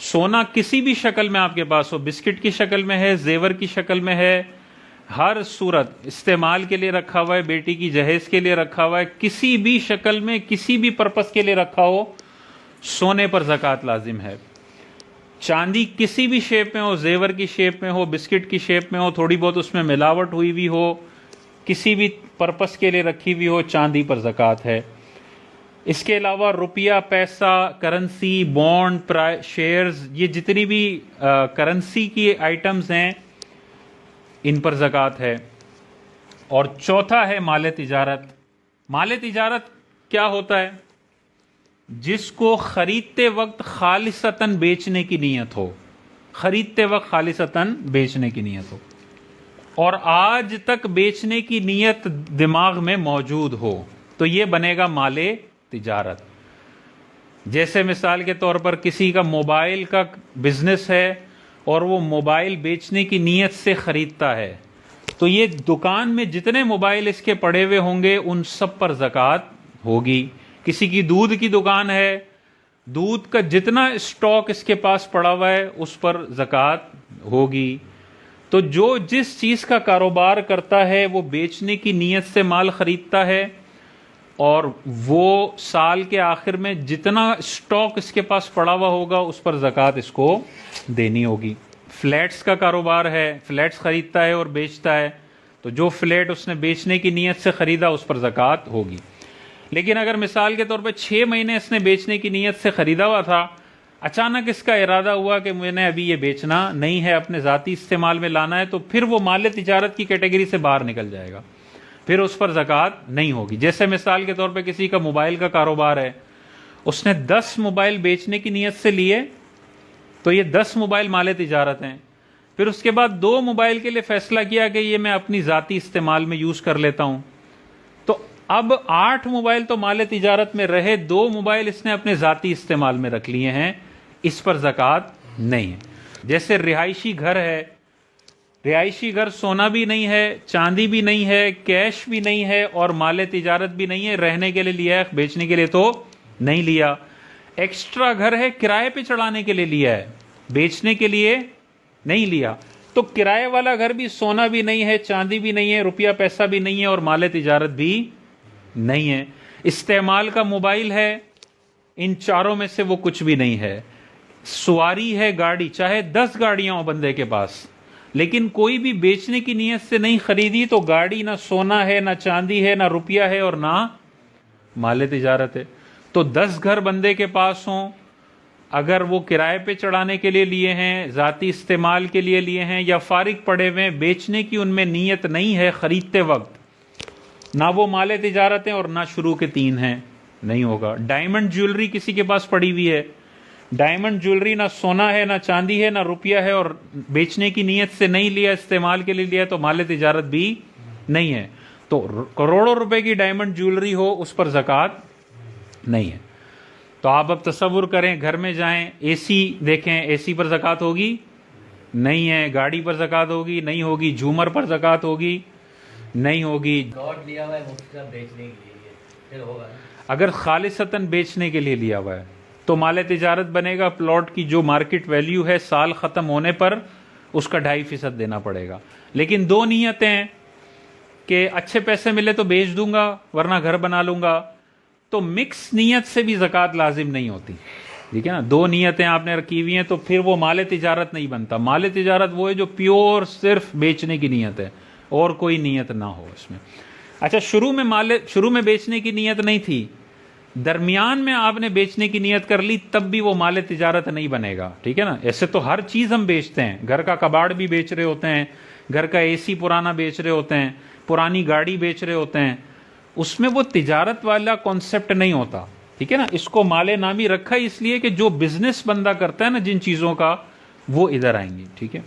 سونا کسی بھی شکل میں آپ کے پاس ہو، بسکٹ کی شکل میں ہے، زیور کی شکل میں ہے، ہر صورت استعمال کے لیے رکھا ہوا ہے، بیٹی کی جہیز کے لیے رکھا ہوا ہے، کسی بھی شکل میں کسی بھی پرپس کے لیے رکھا ہو، سونے پر زکوٰۃ لازم ہے۔ چاندی کسی بھی شیپ میں ہو، زیور کی شیپ میں ہو، بسکٹ کی شیپ میں ہو، تھوڑی بہت اس میں ملاوٹ ہوئی بھی ہو، کسی بھی پرپس کے لیے رکھی ہوئی ہو، چاندی پر زکوٰۃ ہے۔ اس کے علاوہ روپیہ، پیسہ، کرنسی، بانڈ، شیئرز، یہ جتنی بھی کرنسی کی آئٹمز ہیں ان پر زکوٰۃ ہے۔ اور چوتھا ہے مال تجارت۔ مال تجارت کیا ہوتا ہے؟ جس کو خریدتے وقت خالصتاً بیچنے کی نیت ہو، خریدتے وقت خالصتاً بیچنے کی نیت ہو، اور آج تک بیچنے کی نیت دماغ میں موجود ہو، تو یہ بنے گا مال تجارت۔ جیسے مثال کے طور پر کسی کا موبائل کا بزنس ہے اور وہ موبائل بیچنے کی نیت سے خریدتا ہے، تو یہ دکان میں جتنے موبائل اس کے پڑے ہوئے ہوں گے ان سب پر زکوٰۃ ہوگی۔ کسی کی دودھ کی دکان ہے، دودھ کا جتنا اسٹاک اس کے پاس پڑا ہوا ہے اس پر زکوٰۃ ہوگی۔ تو جو جس چیز کا کاروبار کرتا ہے وہ بیچنے کی نیت سے مال خریدتا ہے، اور وہ سال کے آخر میں جتنا اسٹاک اس کے پاس پڑا ہوا ہوگا اس پر زکوٰۃ اس کو دینی ہوگی۔ فلیٹس کا کاروبار ہے، فلیٹس خریدتا ہے اور بیچتا ہے، تو جو فلیٹ اس نے بیچنے کی نیت سے خریدا اس پر زکوٰۃ ہوگی۔ لیکن اگر مثال کے طور پہ 6 مہینے اس نے بیچنے کی نیت سے خریدا ہوا تھا، اچانک اس کا ارادہ ہوا کہ میں نے ابھی یہ بیچنا نہیں ہے، اپنے ذاتی استعمال میں لانا ہے، تو پھر وہ مال تجارت کی کیٹیگری سے باہر نکل جائے گا، پھر اس پر زکوٰۃ نہیں ہوگی۔ جیسے مثال کے طور پہ کسی کا موبائل کا کاروبار ہے، اس نے 10 موبائل بیچنے کی نیت سے لیے، تو یہ 10 موبائل مال تجارت ہیں۔ پھر اس کے بعد 2 موبائل کے لیے فیصلہ کیا کہ یہ میں اپنی ذاتی استعمال میں یوز کر لیتا ہوں، تو اب 8 موبائل تو مال تجارت میں رہے، 2 موبائل اس نے اپنے ذاتی استعمال میں رکھ لیے ہیں، اس پر زکوٰۃ نہیں ہے۔ جیسے رہائشی گھر ہے، رہائشی گھر سونا بھی نہیں ہے، چاندی بھی نہیں ہے، کیش بھی نہیں ہے، اور مال تجارت بھی نہیں ہے، رہنے کے لیے لیا ہے، بیچنے کے لیے تو نہیں لیا۔ ایکسٹرا گھر ہے، کرائے پہ چڑھانے کے لیے لیا ہے، بیچنے کے لیے نہیں لیا، تو کرائے والا گھر بھی سونا بھی نہیں ہے، چاندی بھی نہیں ہے، روپیہ پیسہ بھی نہیں ہے، اور مال تجارت بھی نہیں ہے۔ استعمال کا موبائل ہے، ان چاروں میں سے وہ کچھ بھی نہیں ہے۔ سواری ہے گاڑی، چاہے 10 گاڑیاں ہوں بندے کے پاس، لیکن کوئی بھی بیچنے کی نیت سے نہیں خریدی، تو گاڑی نہ سونا ہے، نہ چاندی ہے، نہ روپیہ ہے، اور نہ مال تجارت ہے۔ تو 10 گھر بندے کے پاس ہوں، اگر وہ کرائے پہ چڑھانے کے لیے لیے ہیں، ذاتی استعمال کے لیے لیے ہیں، یا فارغ پڑے ہوئے، بیچنے کی ان میں نیت نہیں ہے خریدتے وقت، نہ وہ مال تجارت ہیں اور نہ شروع کے 3 ہیں، نہیں ہوگا۔ ڈائمنڈ جیولری کسی کے پاس پڑی ہوئی ہے، ڈائمنڈ جیولری نہ سونا ہے، نہ چاندی ہے، نہ روپیہ ہے، اور بیچنے کی نیت سے نہیں لیا، استعمال کے لیے لیا، تو مال تجارت بھی نہیں ہے۔ تو کروڑوں روپے کی ڈائمنڈ جیولری ہو، اس پر زکوٰۃ نہیں ہے۔ تو آپ اب تصور کریں، گھر میں جائیں، اے سی دیکھیں، اے سی پر زکوٰۃ ہوگی؟ نہیں ہے۔ گاڑی پر زکوٰۃ ہوگی؟ نہیں ہوگی۔ جھومر پر زکوٰۃ ہوگی؟ نہیں ہوگی۔ پلاٹ لیا ہوا ہے مفت بیچنے کے لیے پھر ہوگا؟ اگر خالصتاً بیچنے کے لیے لیا ہوا ہے تو مال تجارت بنے گا۔ پلاٹ کی جو مارکیٹ ویلیو ہے سال ختم ہونے پر اس کا 2.5% دینا پڑے گا۔ لیکن 2 نیتیں ہیں کہ اچھے پیسے ملے تو بیچ دوں گا ورنہ گھر بنا لوں گا، تو مکس نیت سے بھی زکوٰۃ لازم نہیں ہوتی، ٹھیک ہے نا۔ 2 نیتیں آپ نے رکھی ہوئی ہیں تو پھر وہ مال تجارت نہیں بنتا۔ مال تجارت وہ ہے جو پیور صرف بیچنے کی نیت ہے اور کوئی نیت نہ ہو اس میں۔ اچھا، شروع میں بیچنے کی نیت نہیں تھی، درمیان میں آپ نے بیچنے کی نیت کر لی، تب بھی وہ مال تجارت نہیں بنے گا، ٹھیک ہے نا۔ ایسے تو ہر چیز ہم بیچتے ہیں، گھر کا کباڑ بھی بیچ رہے ہوتے ہیں، گھر کا اے سی پرانا بیچ رہے ہوتے ہیں، پرانی گاڑی بیچ رہے ہوتے ہیں، اس میں وہ تجارت والا کانسیپٹ نہیں ہوتا، ٹھیک ہے نا۔ اس کو مال نامی رکھا اس لیے کہ جو بزنس بندہ کرتا ہے نا جن چیزوں کا، وہ ادھر آئیں گی، ٹھیک ہے۔